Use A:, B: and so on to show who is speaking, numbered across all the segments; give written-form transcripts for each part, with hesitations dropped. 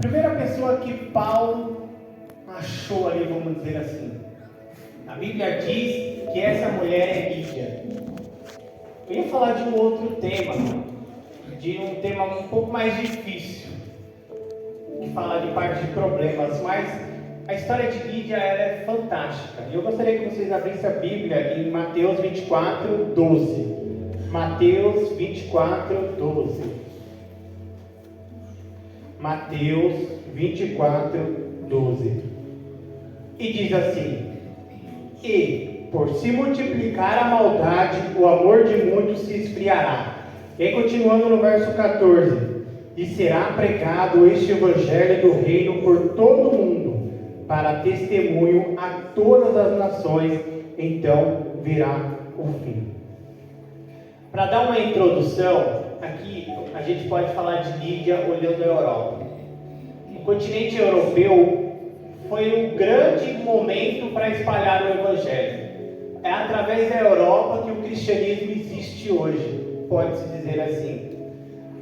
A: Primeira pessoa que Paulo achou ali, vamos dizer assim. A Bíblia diz que essa mulher é Lídia. Eu ia falar de um outro tema, de um tema um pouco mais difícil, que fala de parte de problemas, mas a história de Lídia ela é fantástica. E eu gostaria que vocês abrissem a Bíblia em Mateus 24, 12. Mateus 24, 12. Mateus 24, 12. E diz assim: E, por se multiplicar a maldade, o amor de muitos se esfriará. E aí, continuando no verso 14: E será pregado este evangelho do reino por todo o mundo, para testemunho a todas as nações, então virá o fim. Para dar uma introdução, aqui a gente pode falar de Lídia olhando a Europa. O continente europeu foi um grande momento para espalhar o Evangelho. É através da Europa que o cristianismo existe hoje, pode-se dizer assim.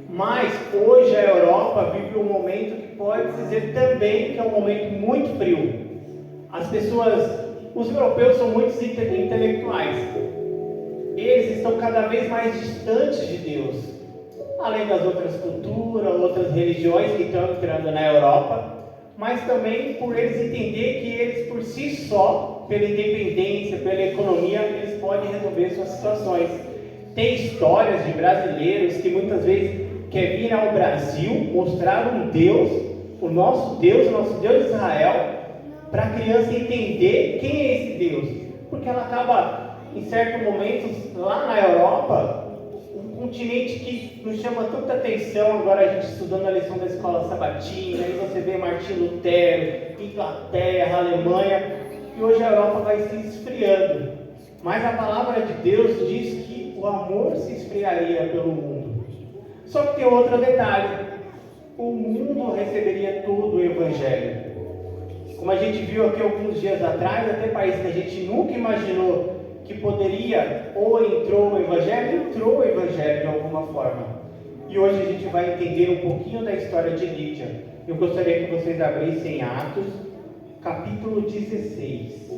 A: Mas hoje a Europa vive um momento que pode-se dizer também que é um momento muito frio. As pessoas, os europeus são muito intelectuais. Eles estão cada vez mais distantes de Deus. Além das outras culturas, outras religiões que estão entrando na Europa, mas também por eles entender que eles por si só, pela independência, pela economia, eles podem resolver suas situações. Tem histórias de brasileiros que muitas vezes querem vir ao Brasil, mostrar um Deus, o nosso Deus Israel, para a criança entender quem é esse Deus. Porque ela acaba, em certos momentos, lá na Europa, um continente que nos chama tanta atenção. Agora a gente estudando a lição da escola sabatina, aí você vê Martim Lutero, Inglaterra, Alemanha, e hoje a Europa vai se esfriando. Mas a palavra de Deus diz que o amor se esfriaria pelo mundo. Só que tem outro detalhe: o mundo receberia todo o Evangelho. Como a gente viu aqui alguns dias atrás, até países que a gente nunca imaginou que poderia, ou entrou o Evangelho de alguma forma. E hoje a gente vai entender um pouquinho da história de Lídia. Eu gostaria que vocês abrissem Atos, capítulo 16.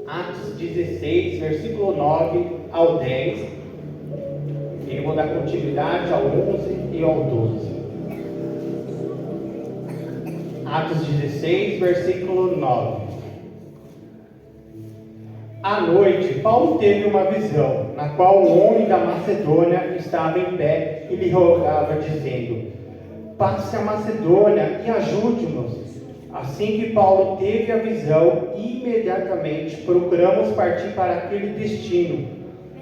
A: Atos 16, versículo 9 ao 10. E eu vou dar continuidade ao 11 e ao 12. Atos 16, versículo 9. À noite, Paulo teve uma visão, na qual um homem da Macedônia estava em pé e lhe rogava, dizendo: Passe a Macedônia e ajude-nos. Assim que Paulo teve a visão, imediatamente procuramos partir para aquele destino,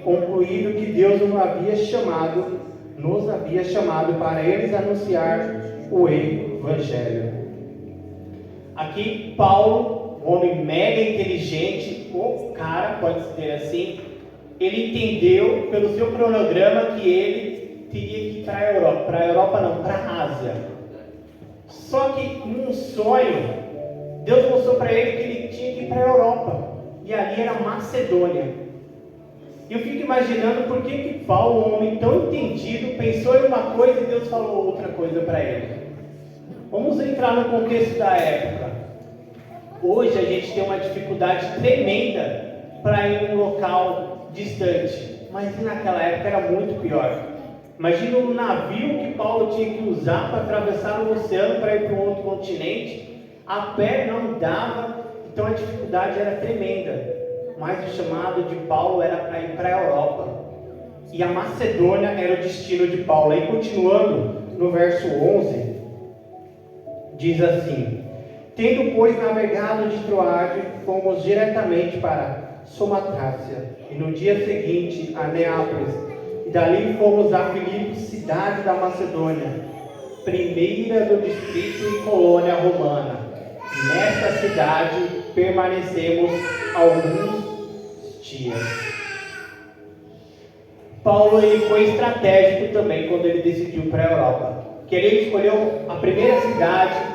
A: concluindo que Deus nos havia chamado para eles anunciar o Evangelho. Aqui Paulo, um homem mega inteligente, o cara, pode-se dizer assim, ele entendeu pelo seu cronograma que ele teria que ir para a Europa não, para a Ásia. Só que num sonho, Deus mostrou para ele que ele tinha que ir para a Europa, e ali era Macedônia. Eu fico imaginando por que Paulo, um homem tão entendido, pensou em uma coisa e Deus falou outra coisa para ele. Vamos entrar no contexto da época. Hoje a gente tem uma dificuldade tremenda para ir num local distante, mas naquela época era muito pior. Imagina um navio que Paulo tinha que usar para atravessar o oceano para ir para um outro continente. A pé não dava, então a dificuldade era tremenda. Mas o chamado de Paulo era para ir para a Europa. E a Macedônia era o destino de Paulo. Aí continuando no verso 11, diz assim: Tendo, pois, navegado de Troade, fomos diretamente para Samotácia, e no dia seguinte a Neápolis, e dali fomos a Filipos, cidade da Macedônia, primeira do distrito e colônia romana. Nesta cidade permanecemos alguns dias. Paulo ele foi estratégico também quando ele decidiu para a Europa, que ele escolheu a primeira cidade,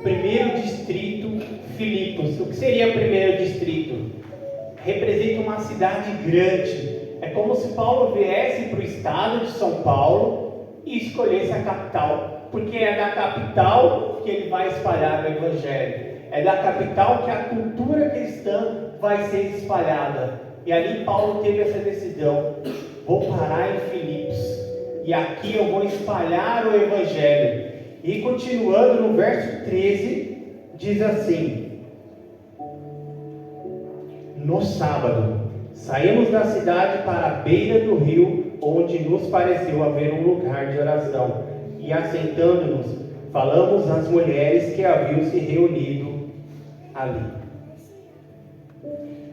A: primeiro distrito, Filipos. O que seria primeiro distrito? Representa uma cidade grande. É como se Paulo viesse para o estado de São Paulo e escolhesse a capital. porque é da capital que ele vai espalhar o Evangelho. É da capital que a cultura cristã vai ser espalhada. E ali Paulo teve essa decisão: vou parar em Filipos, e aqui eu vou espalhar o Evangelho. E continuando no verso 13, diz assim: no sábado, saímos da cidade para a beira do rio, onde nos pareceu haver um lugar de oração. E assentando-nos, falamos às mulheres que haviam se reunido ali.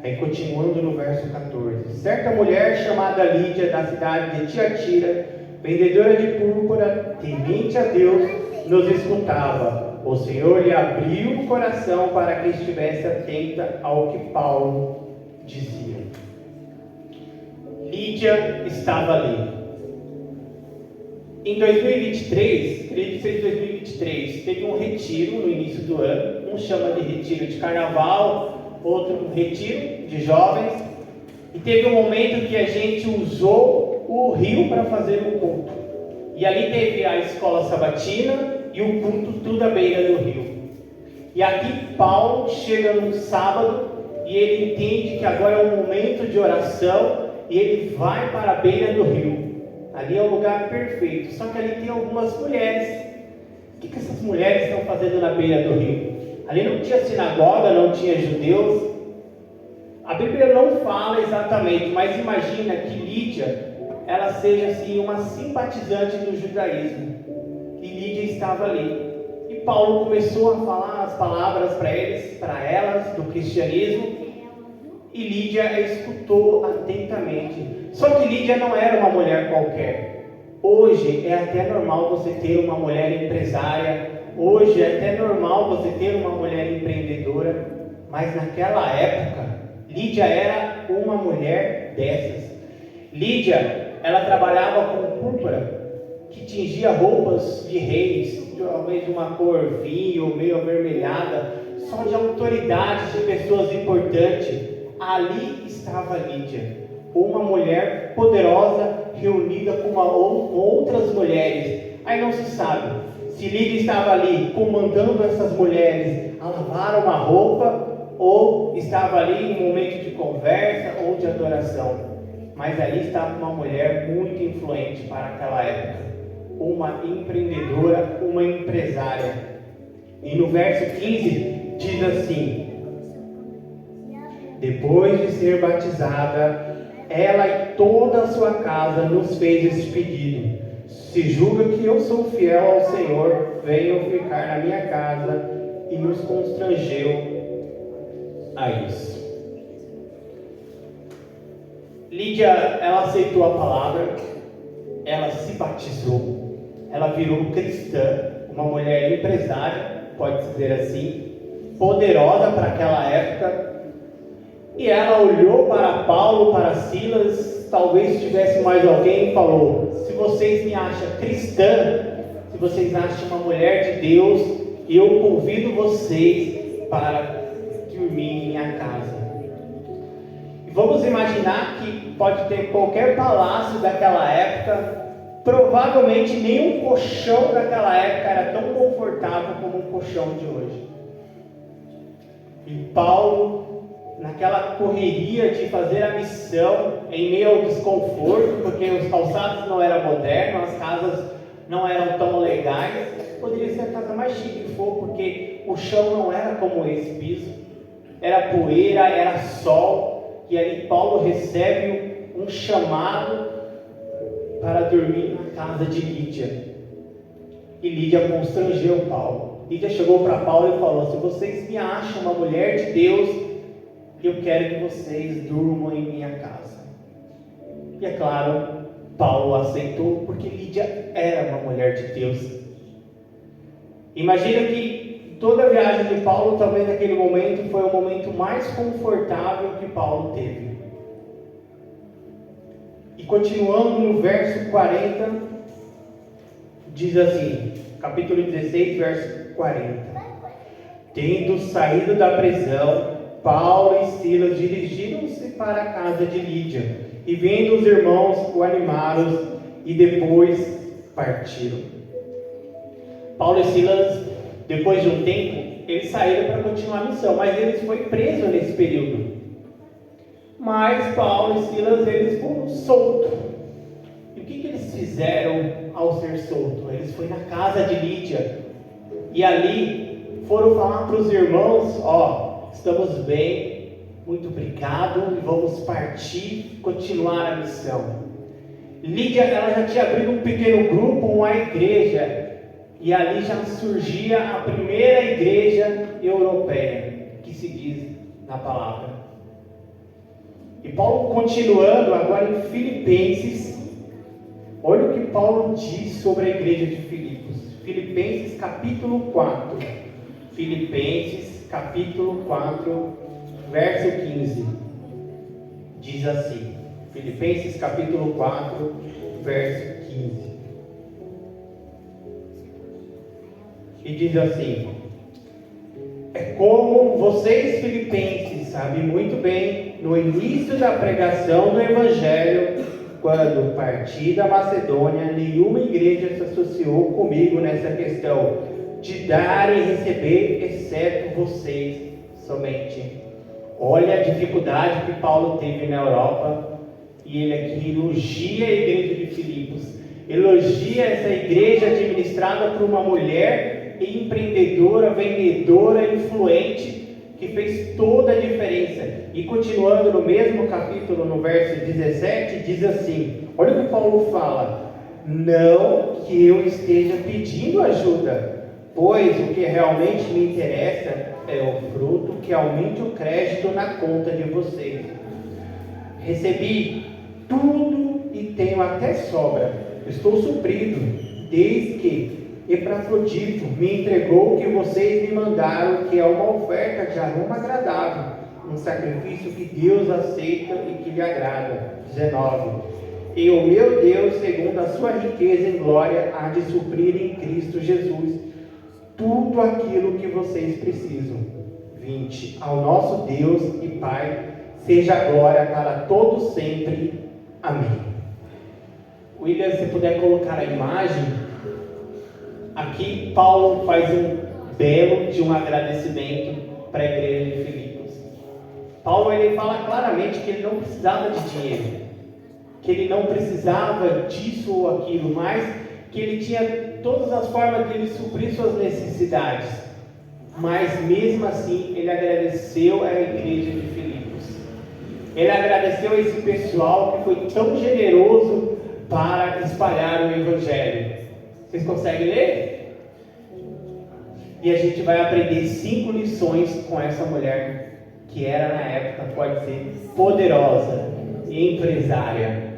A: Aí continuando no verso 14. Certa mulher chamada Lídia, da cidade de Tiatira, vendedora de púrpura, temente a Deus, nos escutava. O Senhor lhe abriu o coração para que estivesse atenta ao que Paulo dizia. Lídia estava ali. Em 2023, acredito que seja 2023, teve um retiro no início do ano. Um chama de retiro de carnaval, outro um retiro de jovens. E teve um momento que a gente usou o rio para fazer um culto. E ali teve a escola sabatina e o culto tudo à beira do rio. E aqui Paulo chega num sábado e ele entende que agora é um momento de oração e ele vai para a beira do rio. Ali é o lugar perfeito, só que ali tem algumas mulheres. O que essas mulheres estão fazendo na beira do rio? Ali não tinha sinagoga, não tinha judeus. A Bíblia não fala exatamente, mas imagina que Lídia, ela seja assim uma simpatizante do judaísmo. E Lídia estava ali. E Paulo começou a falar as palavras para elas, do cristianismo. E Lídia escutou atentamente. Só que Lídia não era uma mulher qualquer. Hoje é até normal você ter uma mulher empresária. Hoje é até normal você ter uma mulher empreendedora. Mas naquela época, Lídia era uma mulher dessas. Lídia, ela trabalhava com púrpura, que tingia roupas de reis, talvez de uma cor vinho, meio avermelhada, só de autoridades, de pessoas importantes. Ali estava Lídia, uma mulher poderosa reunida com outras mulheres. Aí não se sabe se Lídia estava ali comandando essas mulheres a lavar uma roupa, ou estava ali em um momento de conversa ou de adoração. Mas ali estava uma mulher muito influente para aquela época, uma empreendedora, uma empresária. E no verso 15 diz assim: depois de ser batizada, ela e toda a sua casa nos fez esse pedido: se julga que eu sou fiel ao Senhor, venham ficar na minha casa. E nos constrangeu a isso. Lídia, ela aceitou a palavra, ela se batizou, ela virou cristã, uma mulher empresária, pode dizer assim, poderosa para aquela época. E ela olhou para Paulo, para Silas, talvez tivesse mais alguém, e falou: se vocês me acham cristã, se vocês acham uma mulher de Deus, eu convido vocês para dormir em minha casa. E vamos imaginar que pode ter qualquer palácio daquela época, provavelmente nenhum colchão daquela época era tão confortável como um colchão de hoje. E Paulo, naquela correria de fazer a missão, em meio ao desconforto, porque os calçados não eram modernos, as casas não eram tão legais, poderia ser a casa mais chique que for, porque o chão não era como esse piso, era poeira, era sol. E ali Paulo recebe um chamado para dormir na casa de Lídia. E Lídia constrangeu Paulo. Lídia chegou para Paulo e falou: se vocês me acham uma mulher de Deus, eu quero que vocês durmam em minha casa. E é claro, Paulo aceitou, porque Lídia era uma mulher de Deus. Imagina que toda a viagem de Paulo, talvez naquele momento, foi o momento mais confortável que Paulo teve. E continuando no verso 40, diz assim, capítulo 16, verso 40. Tendo saído da prisão, Paulo e Silas dirigiram-se para a casa de Lídia, e vendo os irmãos, o animaram e depois partiram. Paulo e Silas, depois de um tempo, eles saíram para continuar a missão, mas eles foram presos nesse período. Mas Paulo e Silas, eles foram soltos. E o que eles fizeram ao ser soltos? Eles foram na casa de Lídia. E ali foram falar para os irmãos, estamos bem, muito obrigado, e vamos partir, continuar a missão. Lídia, ela já tinha abrido um pequeno grupo, uma igreja, e ali já surgia a primeira igreja europeia, que se diz na palavra. E Paulo, continuando agora em Filipenses, olha o que Paulo diz sobre a igreja de Filipos. Filipenses capítulo 4. Filipenses capítulo 4, verso 15. Diz assim. Filipenses capítulo 4, verso 15. E diz assim: é como vocês filipenses sabem muito bem, no início da pregação do Evangelho, quando parti da Macedônia, nenhuma igreja se associou comigo nessa questão de dar e receber, exceto vocês somente. Olha a dificuldade que Paulo teve na Europa, e ele aqui elogia a igreja de Filipos, elogia essa igreja administrada por uma mulher empreendedora, vendedora, influente, que fez toda a diferença. E continuando no mesmo capítulo, no verso 17, diz assim, olha o que Paulo fala: não que eu esteja pedindo ajuda, pois o que realmente me interessa é o fruto que aumente o crédito na conta de vocês. Recebi tudo e tenho até sobra, estou suprido, desde que Epafrodito me entregou o que vocês me mandaram, que é uma oferta de aroma agradável, um sacrifício que Deus aceita e que lhe agrada. 19. E o meu Deus, segundo a sua riqueza em glória, há de suprir em Cristo Jesus tudo aquilo que vocês precisam. 20. Ao nosso Deus e Pai seja a glória para todos sempre. Amém. William, se puder colocar a imagem. Aqui Paulo faz um belo de um agradecimento para a igreja de Filipos. Paulo, ele fala claramente que ele não precisava de dinheiro, que ele não precisava disso ou aquilo, mas que ele tinha todas as formas de ele suprir suas necessidades. Mas mesmo assim ele agradeceu à igreja de Filipos. Ele agradeceu a esse pessoal que foi tão generoso para espalhar o Evangelho. Vocês conseguem ler? E a gente vai aprender 5 lições com essa mulher, que era na época, pode ser, poderosa e empresária.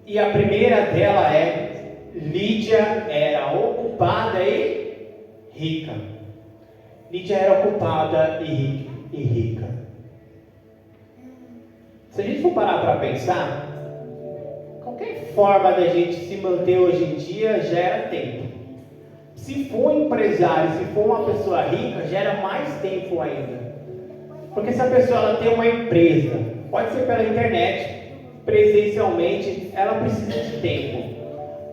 A: E a primeira dela é: Lídia era ocupada e rica. Lídia era ocupada e rica. Se a gente for parar para pensar, qualquer forma da gente se manter hoje em dia gera tempo. Se for um empresário, se for uma pessoa rica, gera mais tempo ainda. Porque se a pessoa ela tem uma empresa, pode ser pela internet, presencialmente, ela precisa de tempo.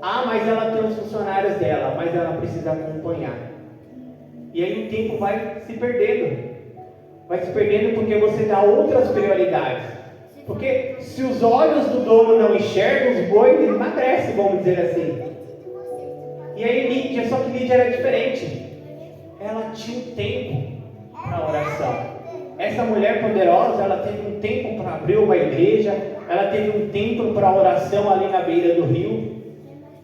A: Mas ela tem os funcionários dela, mas ela precisa acompanhar. E aí o tempo vai se perdendo. Vai se perdendo porque você dá outras prioridades. Porque se os olhos do dono não enxergam, os bois emagrecem, vamos dizer assim. E aí Lídia, só que Lídia era diferente. Ela tinha um tempo para oração. Essa mulher poderosa, ela teve um tempo para abrir uma igreja, ela teve um tempo para oração ali na beira do rio.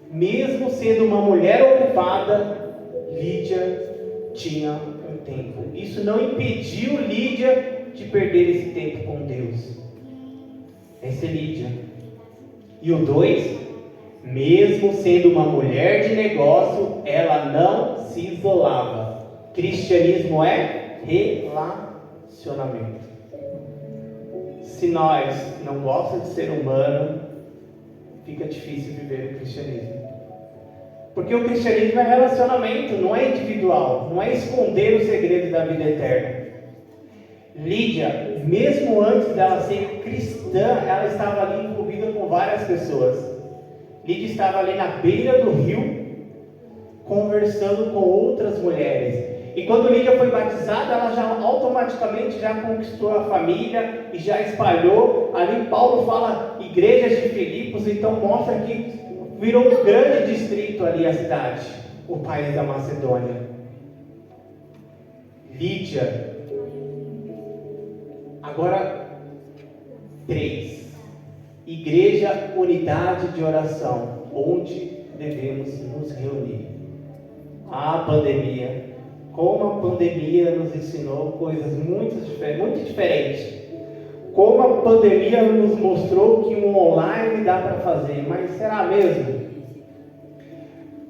A: Mesmo sendo uma mulher ocupada, Lídia tinha um tempo. Isso não impediu Lídia de perder esse tempo com Deus. Essa é Lídia. E o 2, mesmo sendo uma mulher de negócio, ela não se isolava. Cristianismo é relacionamento. Se nós não gostamos de ser humano, fica difícil viver o cristianismo. Porque o cristianismo é relacionamento, não é individual, não é esconder os segredos da vida eterna. Lídia, mesmo antes dela ser cristã, ela estava ali envolvida com várias pessoas. Lídia estava ali na beira do rio, conversando com outras mulheres. E quando Lídia foi batizada, ela já automaticamente já conquistou a família e já espalhou. Ali Paulo fala igrejas de Filipos, então mostra que virou um grande distrito ali a cidade, o país da Macedônia. Lídia. Agora, 3. Igreja, unidade de oração, onde devemos nos reunir. A pandemia. Como a pandemia nos ensinou coisas muito diferentes. Como a pandemia nos mostrou que um online dá para fazer, mas será mesmo?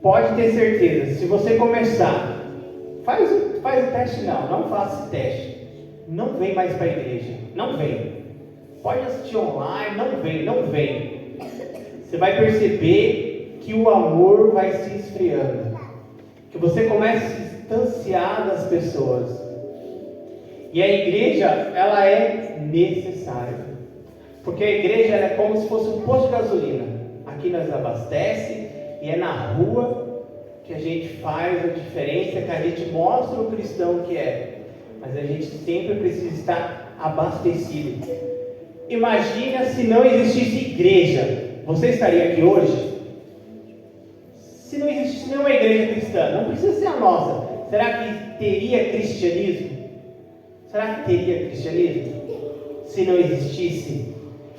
A: Pode ter certeza, se você começar, faz o teste não faça esse teste. Não vem mais para a igreja, não vem. Pode assistir online, não vem. Você vai perceber que o amor vai se esfriando. Que você começa a se distanciar das pessoas. E a igreja, ela é necessária. Porque a igreja ela é como se fosse um posto de gasolina. Aqui nós abastece e é na rua que a gente faz a diferença, que a gente mostra o cristão que é. Mas a gente sempre precisa estar abastecido. Imagina se não existisse igreja. Você estaria aqui hoje? Se não existisse nenhuma igreja cristã, não precisa ser a nossa. Será que teria cristianismo? Será que teria cristianismo? Se não existisse?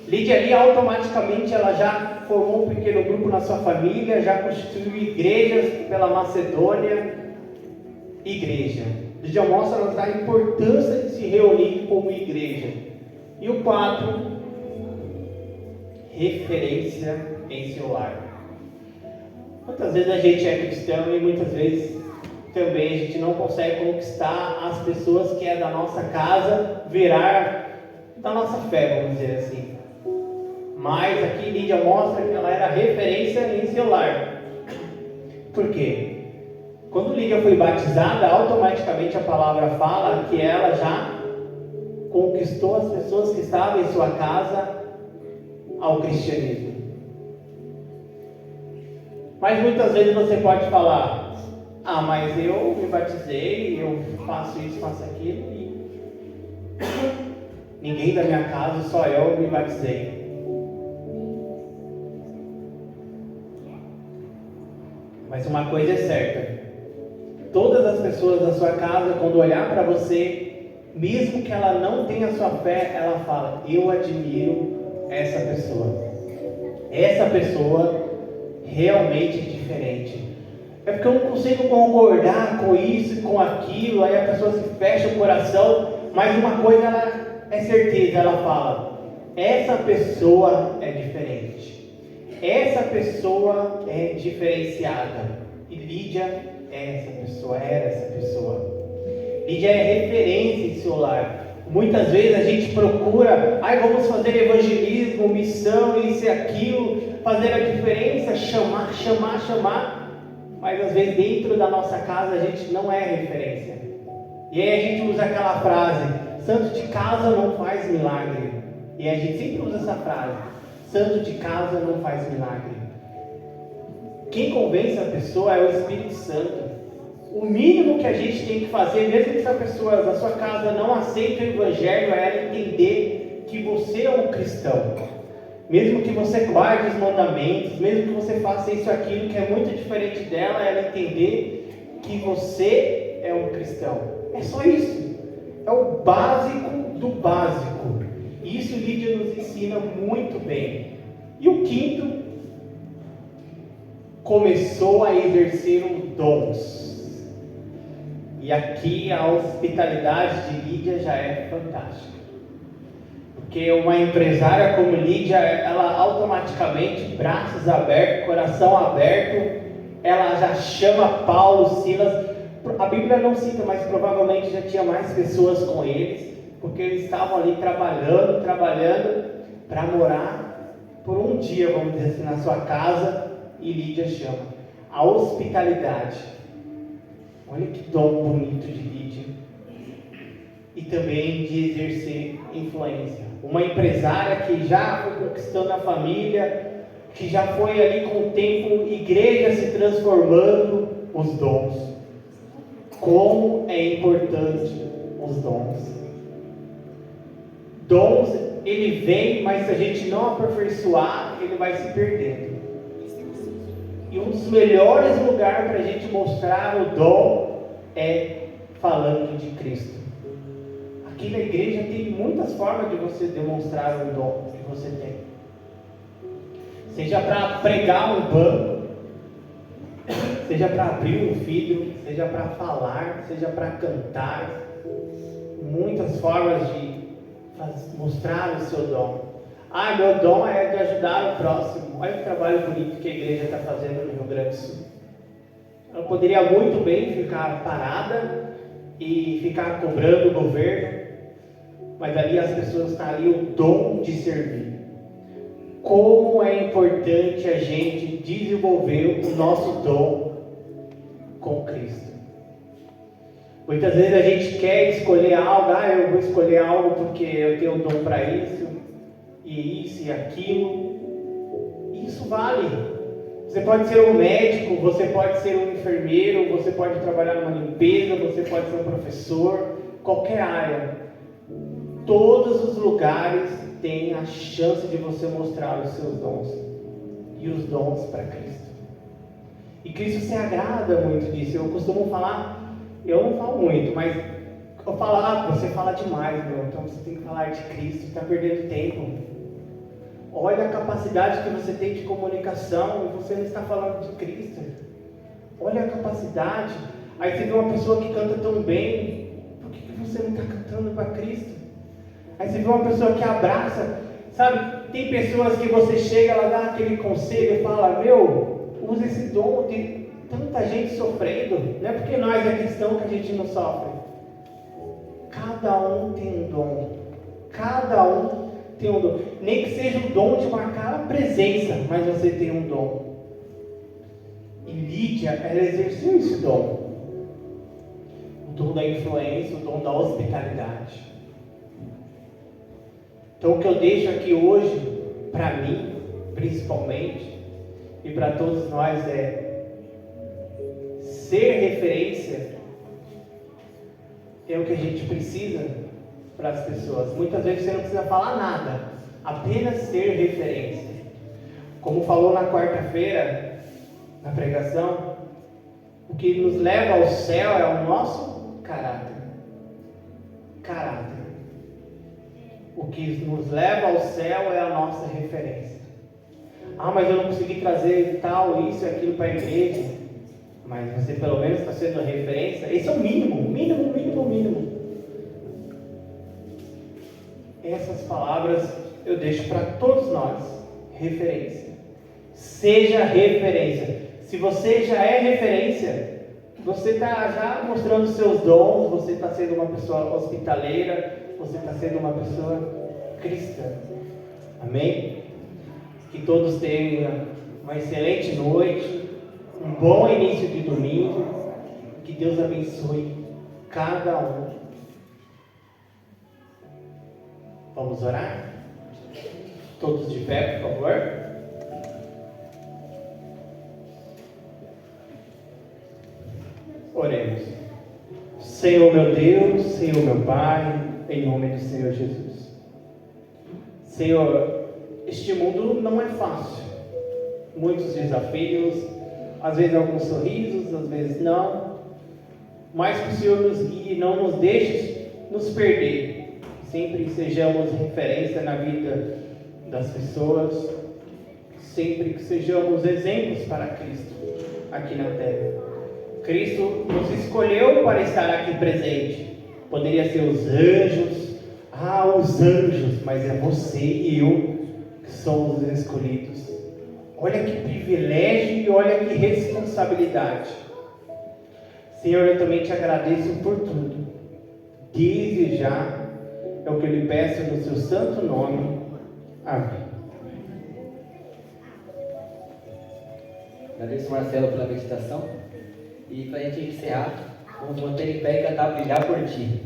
A: Lídia ali automaticamente ela já formou um pequeno grupo na sua família, já constituiu igrejas pela Macedônia. Igreja. Lídia mostra-nos a importância de se reunir como igreja. E o 4, referência em seu lar. Muitas vezes a gente é cristão e muitas vezes também a gente não consegue conquistar as pessoas que é da nossa casa, virar da nossa fé, vamos dizer assim. Mas aqui Lídia mostra que ela era referência em seu lar. Por quê? Quando Lídia foi batizada, automaticamente a palavra fala que ela já conquistou as pessoas que estavam em sua casa ao cristianismo. Mas muitas vezes você pode falar: ah, mas eu me batizei, eu faço isso, faço aquilo e ninguém da minha casa, só eu me batizei. Mas uma coisa é certa: todas as pessoas da sua casa, quando olhar para você, mesmo que ela não tenha sua fé, ela fala: eu admiro essa pessoa. Essa pessoa realmente é diferente. É porque eu não consigo concordar com isso e com aquilo. Aí a pessoa se fecha o coração. Mas uma coisa ela é certeza, ela fala: essa pessoa é diferente. Essa pessoa é diferenciada. E Lídia é essa pessoa, era essa pessoa. Lídia é referência em seu lar. Muitas vezes a gente procura, vamos fazer evangelismo, missão, isso e aquilo, fazer a diferença, chamar. Mas às vezes dentro da nossa casa a gente não é referência. E aí a gente usa aquela frase: santo de casa não faz milagre. E a gente sempre usa essa frase: santo de casa não faz milagre. Quem convence a pessoa é o Espírito Santo. O mínimo que a gente tem que fazer, mesmo que essa pessoa da sua casa não aceite o Evangelho, é ela entender que você é um cristão. Mesmo que você guarde os mandamentos, mesmo que você faça isso aquilo que é muito diferente dela, ela entender que você é um cristão. É só isso. É o básico do básico. Isso Lídia nos ensina muito bem. E o 5, começou a exercer os dons. E aqui a hospitalidade de Lídia já é fantástica. Porque uma empresária como Lídia, ela automaticamente, braços abertos, coração aberto, ela já chama Paulo, Silas. A Bíblia não cita, mas provavelmente já tinha mais pessoas com eles, porque eles estavam ali trabalhando para morar por um dia, vamos dizer assim, na sua casa. E Lídia chama a hospitalidade. Olha que dom bonito de Lídia. E também de exercer influência. Uma empresária que já foi conquistando a família, que já foi ali com o tempo, igreja se transformando, os dons. Como é importante os dons. Dons, ele vem, mas se a gente não aperfeiçoar, ele vai se perdendo. E um dos melhores lugares para a gente mostrar o dom é falando de Cristo. Aqui na igreja tem muitas formas de você demonstrar o dom que você tem. Seja para pregar um banco, seja para abrir um vidro, seja para falar, seja para cantar. Muitas formas de mostrar o seu dom. Meu dom é de ajudar o próximo. Olha o trabalho bonito que a igreja está fazendo no Rio Grande do Sul. Ela poderia muito bem ficar parada e ficar cobrando o governo, mas ali as pessoas estão ali o dom de servir. Como é importante a gente desenvolver o nosso dom com Cristo. Muitas vezes a gente quer escolher algo, eu vou escolher algo porque eu tenho dom para isso, e isso e aquilo. Isso vale. Você pode ser um médico, você pode ser um enfermeiro, você pode trabalhar numa limpeza, você pode ser um professor, qualquer área. Todos os lugares têm a chance de você mostrar os seus dons e os dons para Cristo. E Cristo se agrada muito disso. Eu costumo falar, eu não falo muito, mas eu falo, você fala demais, então você tem que falar de Cristo, está perdendo tempo. Olha a capacidade que você tem de comunicação e você não está falando de Cristo. Olha a capacidade. Aí você vê uma pessoa que canta tão bem, por que você não está cantando para Cristo? Aí você vê uma pessoa que abraça, sabe? Tem pessoas que você chega, ela dá aquele conselho e fala, usa esse dom, tem tanta gente sofrendo, não é porque nós é cristão que a gente não sofre. Cada um tem um dom, cada um tem um dom, nem que seja o dom de marcar a presença, mas você tem um dom. E Lídia, ela exerceu esse dom, o dom da influência, o dom da hospitalidade. Então o que eu deixo aqui hoje, para mim, principalmente, e para todos nós é ser referência é o que a gente precisa para as pessoas. Muitas vezes você não precisa falar nada, apenas ser referência. Como falou na quarta-feira, na pregação, o que nos leva ao céu é o nosso caráter. O que nos leva ao céu é a nossa referência. Mas eu não consegui trazer tal, isso e aquilo para a igreja. Mas você pelo menos está sendo a referência. Esse é o mínimo. Essas palavras eu deixo para todos nós. Referência. Seja referência. Se você já é referência, você está já mostrando seus dons, você está sendo uma pessoa hospitaleira, você está sendo uma pessoa cristã. Amém? Que todos tenham uma excelente noite, um bom início de domingo, que Deus abençoe cada um. Vamos orar? Todos de pé, por favor. Oremos. Senhor meu Deus, Senhor meu Pai, em nome do Senhor Jesus. Senhor, este mundo não é fácil. Muitos desafios, às vezes alguns sorrisos, às vezes não. Mas que o Senhor nos guie e não nos deixe nos perder. Sempre sejamos referência na vida das pessoas. Sempre que sejamos exemplos para Cristo aqui na terra. Cristo nos escolheu para estar aqui presente. Poderia ser os anjos, mas é você e eu que somos os escolhidos. Olha que privilégio e olha que responsabilidade. Senhor, eu também te agradeço por tudo. Desde já é o que eu lhe peço no seu santo nome. Amém.
B: Agradeço, Marcelo, pela meditação. E para a gente encerrar, vamos manter em pé e cantar Brilhar por Ti.